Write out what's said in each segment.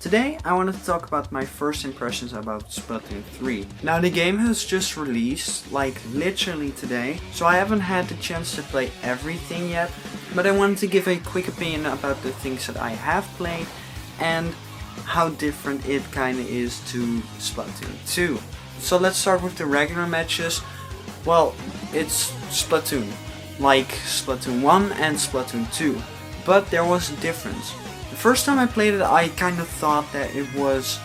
Today I wanted to talk about my first impressions about Splatoon 3. Now the game has just released, like literally today, so I haven't had the chance to play everything yet, but I wanted to give a quick opinion about the things that I have played and how different it kinda is to Splatoon 2. So let's start with the regular matches. Well, it's Splatoon, like Splatoon 1 and Splatoon 2, but there was a difference. The first time I played it, I kind of thought that it was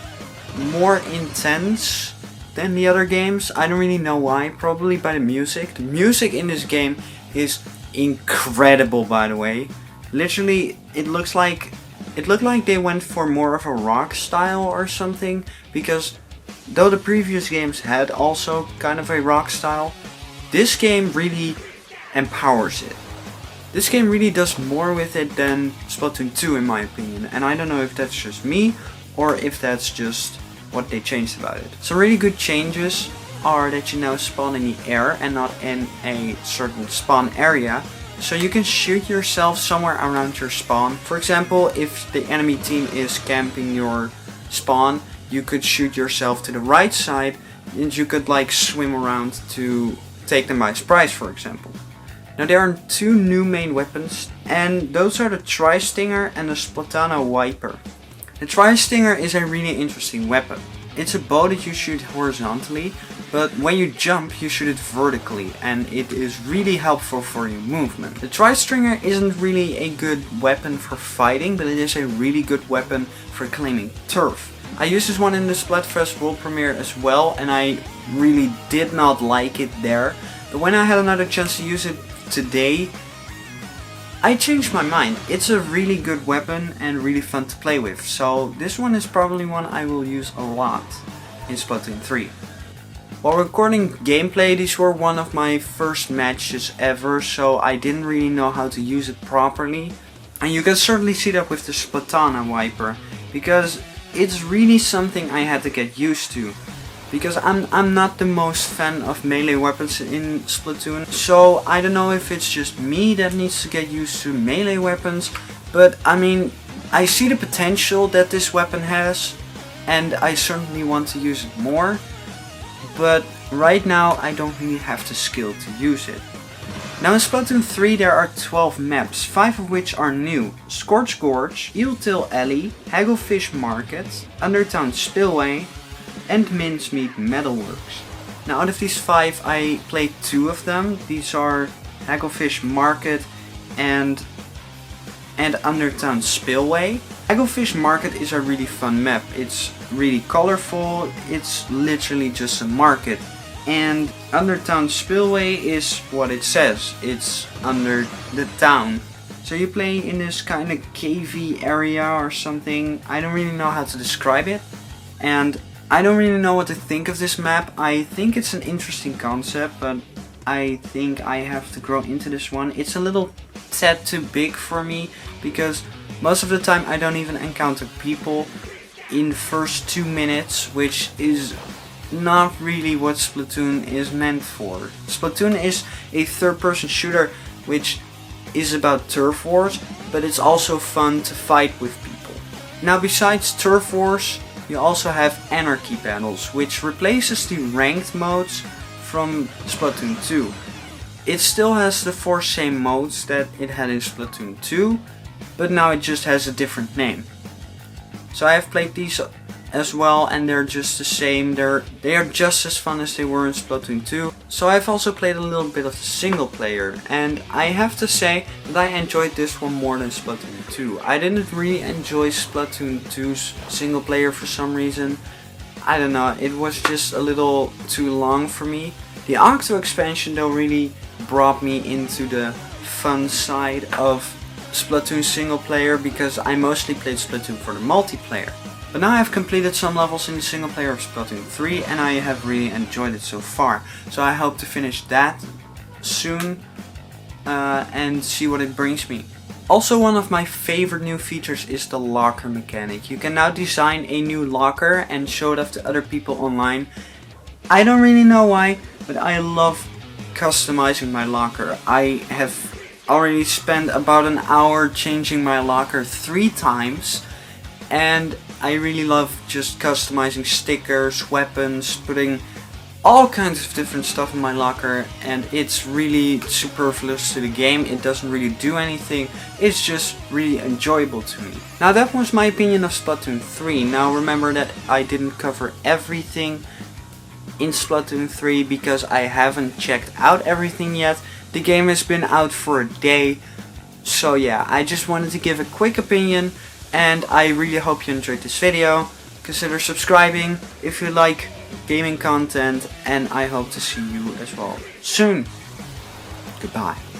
more intense than the other games. I don't really know why, probably by the music. The music in this game is incredible, by the way. Literally, it looked like they went for more of a rock style or something, because though the previous games had also kind of a rock style, this game really empowers it. This game really does more with it than Splatoon 2 in my opinion, and I don't know if that's just me or if that's just what they changed about it. Some really good changes are that you now spawn in the air and not in a certain spawn area, so you can shoot yourself somewhere around your spawn. For example, if the enemy team is camping your spawn, you could shoot yourself to the right side and you could like swim around to take them by surprise, for example. Now there are two new main weapons, and those are the Tri-Stinger and the Splatana Wiper. The Tri-Stinger is a really interesting weapon. It's a bow that you shoot horizontally, but when you jump you shoot it vertically, and it is really helpful for your movement. The Tri-Stinger isn't really a good weapon for fighting, but it is a really good weapon for claiming turf. I used this one in the Splatfest World Premiere as well, and I really did not like it there. But when I had another chance to use it today, I changed my mind. It's a really good weapon and really fun to play with. So this one is probably one I will use a lot in Splatoon 3. While recording gameplay, these were one of my first matches ever, so I didn't really know how to use it properly. And you can certainly see that with the Splatana Wiper, because it's really something I had to get used to. Because I'm not the most fan of melee weapons in Splatoon, so I don't know if it's just me that needs to get used to melee weapons, but I mean, I see the potential that this weapon has, and I certainly want to use it more, but right now I don't really have the skill to use it. Now in Splatoon 3 there are 12 maps, 5 of which are new: Scorch Gorge, Eeltail Alley, Hagglefish Market, Undertown Spillway, and Mincemeat Metalworks. Now out of these 5 I played 2 of them. These are Hagglefish Market and Undertown Spillway. Hagglefish Market is a really fun map. It's really colorful, it's literally just a market. And Undertown Spillway is what it says, it's under the town. So you play in this kind of cavey area or something. I don't really know how to describe it, and I don't really know what to think of this map. I think it's an interesting concept, but I think I have to grow into this one. It's a little tad too big for me, because most of the time I don't even encounter people in the first 2 minutes, which is not really what Splatoon is meant for. Splatoon is a third-person shooter which is about turf wars, but it's also fun to fight with people. Now besides turf wars, you also have Anarchy Battles, which replaces the ranked modes from Splatoon 2. It still has the 4 same modes that it had in Splatoon 2, but now it just has a different name. So I have played these as well, and they're just the same. They are just as fun as they were in Splatoon 2. So I've also played a little bit of the single player, and I have to say that I enjoyed this one more than Splatoon 2. I didn't really enjoy Splatoon 2's single player for some reason. I don't know, it was just a little too long for me. The Octo expansion though really brought me into the fun side of Splatoon single player, because I mostly played Splatoon for the multiplayer. But now I have completed some levels in the single player of Splatoon 3 and I have really enjoyed it so far. So I hope to finish that soon and see what it brings me. Also, one of my favorite new features is the locker mechanic. You can now design a new locker and show it off to other people online. I don't really know why, but I love customizing my locker. I have already spent about an hour changing my locker 3 times, and I really love just customizing stickers, weapons, putting all kinds of different stuff in my locker, and it's really superfluous to the game. It doesn't really do anything, it's just really enjoyable to me. Now that was my opinion of Splatoon 3. Now remember that I didn't cover everything in Splatoon 3 because I haven't checked out everything yet. The game has been out for a day, so yeah, I just wanted to give a quick opinion, and I really hope you enjoyed this video. Consider subscribing if you like gaming content, and I hope to see you as well soon. Goodbye.